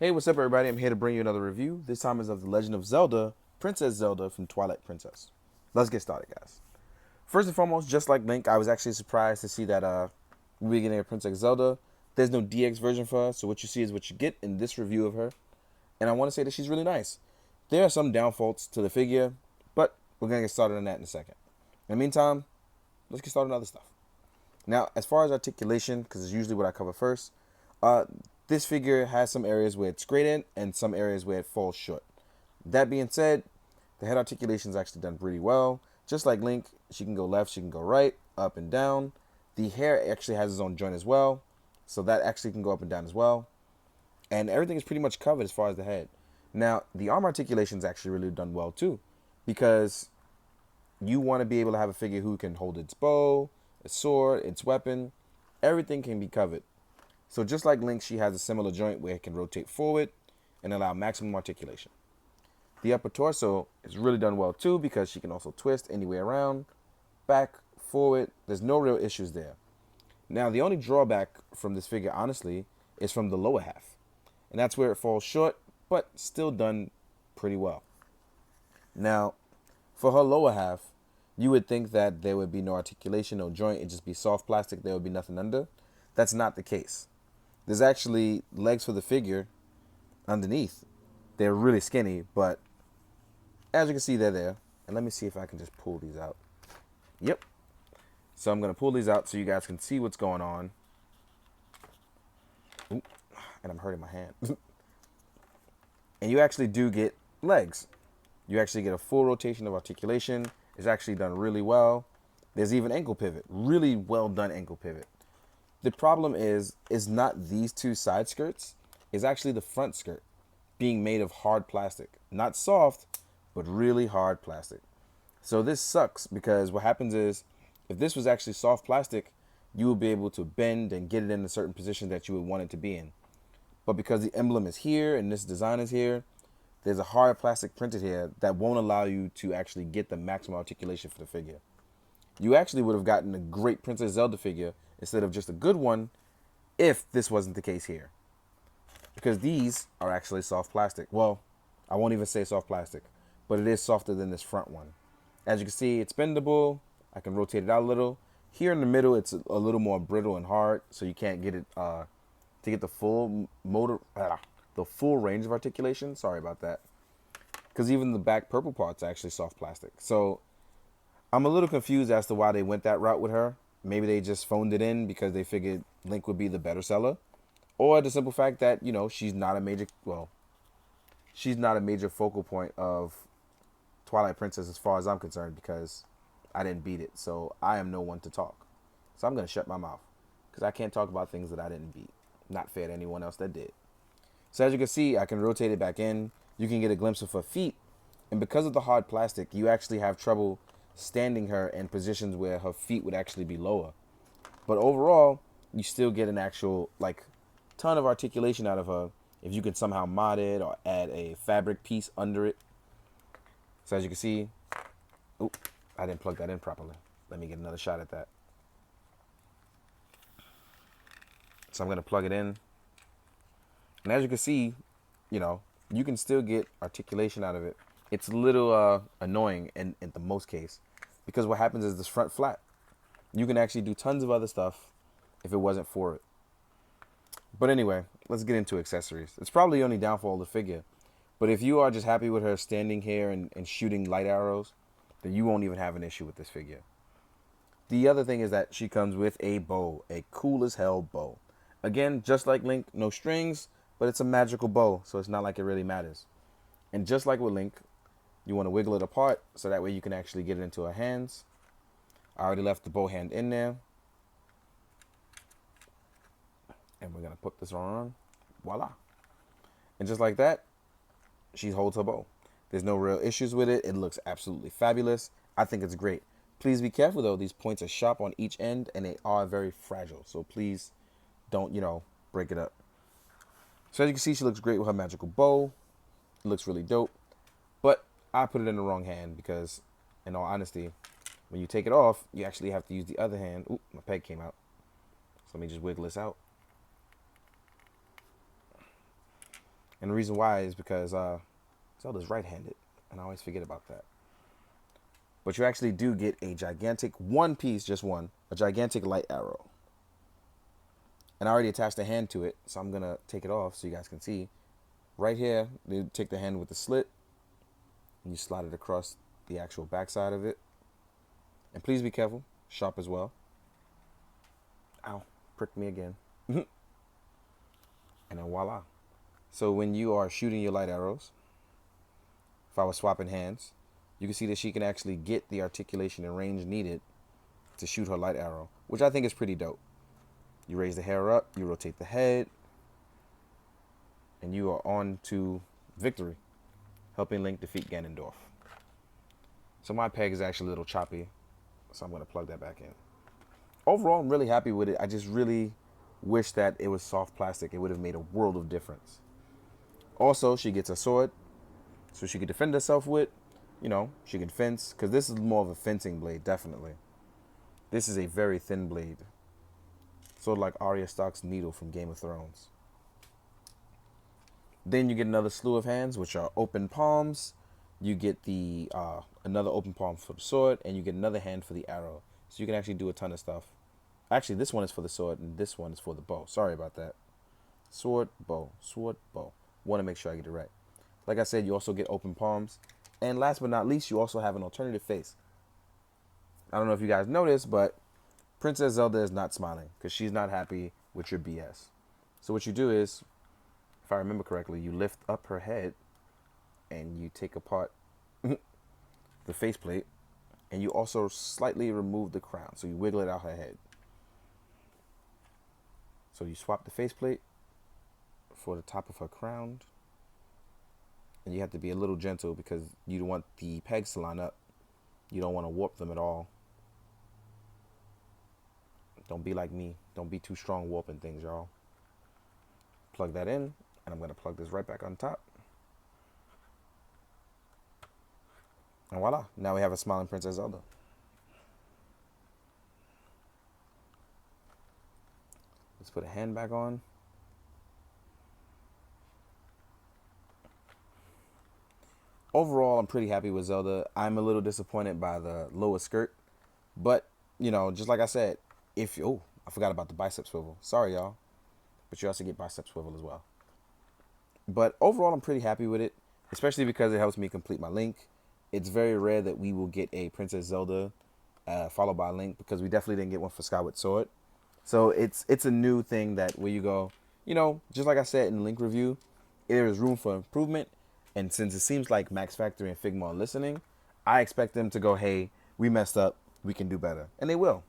Hey, what's up, everybody? I'm here to bring you another review. This time is of The Legend of Zelda, Princess Zelda from Twilight Princess. Let's get started, guys. First and foremost, just like Link, I was actually surprised to see that we're getting a Princess Zelda. There's no DX version for her, so what you see is what you get in this review of her. And I want to say that she's really nice. There are some downfalls to the figure, but we're going to get started on that in a second. In the meantime, let's get started on other stuff. Now, as far as articulation, because it's usually what I cover first, uh, this figure has some areas where it's great in and some areas where it falls short. That being said, the head articulation is actually done pretty well. Just like Link, she can go left, she can go right, up and down. The hair actually has its own joint as well, so that actually can go up and down as well. And everything is pretty much covered as far as the head. Now, the arm articulation is actually really done well too, because you want to be able to have a figure who can hold its bow, its sword, its weapon. Everything can be covered. So just like Link, she has a similar joint where it can rotate forward and allow maximum articulation. The upper torso is really done well too because she can also twist any way around, back, forward. There's no real issues there. Now, the only drawback from this figure, honestly, is from the lower half. And that's where it falls short, but still done pretty well. Now, for her lower half, you would think that there would be no articulation, no joint, it'd just be soft plastic, there would be nothing under. That's not the case. There's actually legs for the figure underneath. They're really skinny, but as you can see, they're there. And let me see if I can just pull these out. Yep. So I'm going to pull these out so you guys can see what's going on. Ooh, and I'm hurting my hand. And you actually do get legs. You actually get a full rotation of articulation. It's actually done really well. There's even ankle pivot. Really well done ankle pivot. The problem is not these two side skirts. It's actually the front skirt being made of hard plastic. Not soft, but really hard plastic. So this sucks because what happens is if this was actually soft plastic, you would be able to bend and get it in a certain position that you would want it to be in. But because the emblem is here and this design is here, there's a hard plastic printed here that won't allow you to actually get the maximum articulation for the figure. You actually would have gotten a great Princess Zelda figure instead of just a good one if this wasn't the case here. Because these are actually soft plastic. Well, I won't even say soft plastic, but it is softer than this front one. As you can see, it's bendable. I can rotate it out a little. Here in the middle, it's a little more brittle and hard, so you can't get it to get the full the full range of articulation. Sorry about that. Because even the back purple part's actually soft plastic. So I'm a little confused as to why they went that route with her. Maybe they just phoned it in because they figured Link would be the better seller. Or the simple fact that, you know, she's not a major focal point of Twilight Princess as far as I'm concerned because I didn't beat it. So I am no one to talk. So I'm going to shut my mouth because I can't talk about things that I didn't beat. Not fair to anyone else that did. So as you can see, I can rotate it back in. You can get a glimpse of her feet. And because of the hard plastic, you actually have trouble standing her in positions where her feet would actually be lower. But overall, you still get an actual, like, ton of articulation out of her if you can somehow mod it or add a fabric piece under it. So as you can see, oh, I didn't plug that in properly. Let me get another shot at that. So I'm going to plug it in. And as you can see, you know, you can still get articulation out of it. It's a little annoying in the most case because what happens is this front flat. You can actually do tons of other stuff if it wasn't for it. But anyway, let's get into accessories. It's probably the only downfall of the figure. But if you are just happy with her standing here and shooting light arrows, then you won't even have an issue with this figure. The other thing is that she comes with a bow, a cool as hell bow. Again, just like Link, no strings, but it's a magical bow, so it's not like it really matters. And just like with Link, you want to wiggle it apart so that way you can actually get it into her hands. I already left the bow hand in there. And we're going to put this on. Voila. And just like that, she holds her bow. There's no real issues with it. It looks absolutely fabulous. I think it's great. Please be careful, though. These points are sharp on each end, and they are very fragile. So please don't, break it up. So as you can see, she looks great with her magical bow. It looks really dope. But I put it in the wrong hand because, in all honesty, when you take it off, you actually have to use the other hand. Oop, my peg came out. So let me just wiggle this out. And the reason why is because Zelda's right-handed, and I always forget about that. But you actually do get a gigantic one piece, just one, a gigantic light arrow. And I already attached a hand to it, so I'm gonna take it off so you guys can see. Right here, they take the hand with the slit, and you slide it across the actual backside of it. And please be careful, sharp as well. Ow, pricked me again. And then voila. So when you are shooting your light arrows, if I was swapping hands, you can see that she can actually get the articulation and range needed to shoot her light arrow, which I think is pretty dope. You raise the hair up, you rotate the head, and you are on to victory, helping Link defeat Ganondorf. So my peg is actually a little choppy, so I'm going to plug that back in. Overall, I'm really happy with it. I just really wish that it was soft plastic. It would have made a world of difference. Also, she gets a sword, so she can defend herself with. You know, she can fence, because this is more of a fencing blade, definitely. This is a very thin blade. Sort of like Arya Stark's needle from Game of Thrones. Then you get another slew of hands, which are open palms. You get the another open palm for the sword, and you get another hand for the arrow. So you can actually do a ton of stuff. Actually, this one is for the sword, and this one is for the bow. Sorry about that. Sword, bow, sword, bow. Want to make sure I get it right. Like I said, you also get open palms. And last but not least, you also have an alternative face. I don't know if you guys noticed, but Princess Zelda is not smiling because she's not happy with your BS. So what you do is, if I remember correctly, you lift up her head and you take apart the faceplate, and you also slightly remove the crown. So you wiggle it out her head. So you swap the faceplate for the top of her crown. And you have to be a little gentle because you don't want the pegs to line up. You don't want to warp them at all. Don't be like me. Don't be too strong warping things, y'all. Plug that in, and I'm going to plug this right back on top. And voila, now we have a smiling Princess Zelda. Let's put a hand back on. Overall, I'm pretty happy with Zelda. I'm a little disappointed by the lower skirt. But, you know, just like I said, I forgot about the bicep swivel. Sorry, y'all. But you also get bicep swivel as well. But overall, I'm pretty happy with it, especially because it helps me complete my Link. It's very rare that we will get a Princess Zelda followed by a Link, because we definitely didn't get one for Skyward Sword. So it's a new thing that where you go, you know, just like I said in the Link review, there is room for improvement. And since it seems like Max Factory and Figma are listening, I expect them to go, hey, we messed up, we can do better. And they will.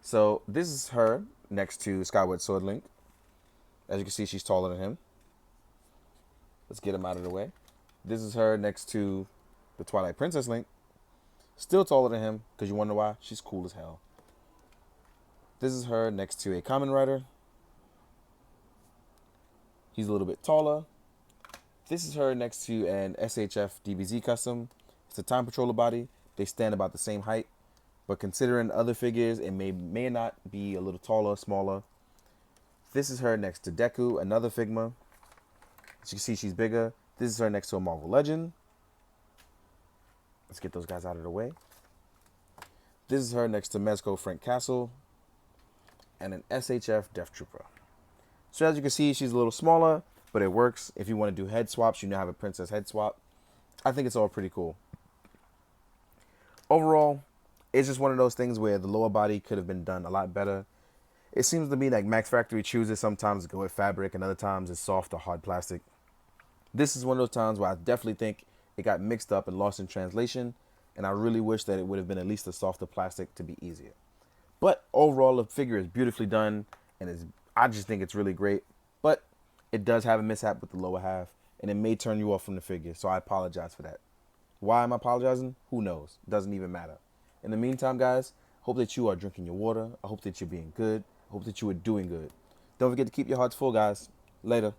So this is her next to Skyward Sword Link. As you can see, she's taller than him. Let's get him out of the way. This is her next to the Twilight Princess Link. Still taller than him, because you wonder why? She's cool as hell. This is her next to a Kamen Rider. He's a little bit taller. This is her next to an SHF DBZ custom. It's a Time Patroller body. They stand about the same height. But considering other figures, it may not be a little taller, smaller. This is her next to Deku, another Figma. As you can see, she's bigger. This is her next to a Marvel Legend. Let's get those guys out of the way. This is her next to Mezco Frank Castle. And an SHF Death Trooper. So as you can see, she's a little smaller, but it works. If you want to do head swaps, you now have a princess head swap. I think it's all pretty cool. Overall, it's just one of those things where the lower body could have been done a lot better. It seems to me like Max Factory chooses sometimes to go with fabric and other times it's soft or hard plastic. This is one of those times where I definitely think it got mixed up and lost in translation, and I really wish that it would have been at least a softer plastic to be easier. But overall, the figure is beautifully done, and I just think it's really great. But it does have a mishap with the lower half, and it may turn you off from the figure, so I apologize for that. Why am I apologizing? Who knows? Doesn't even matter. In the meantime, guys, hope that you are drinking your water. I hope that you're being good. I hope that you are doing good. Don't forget to keep your hearts full, guys. Later.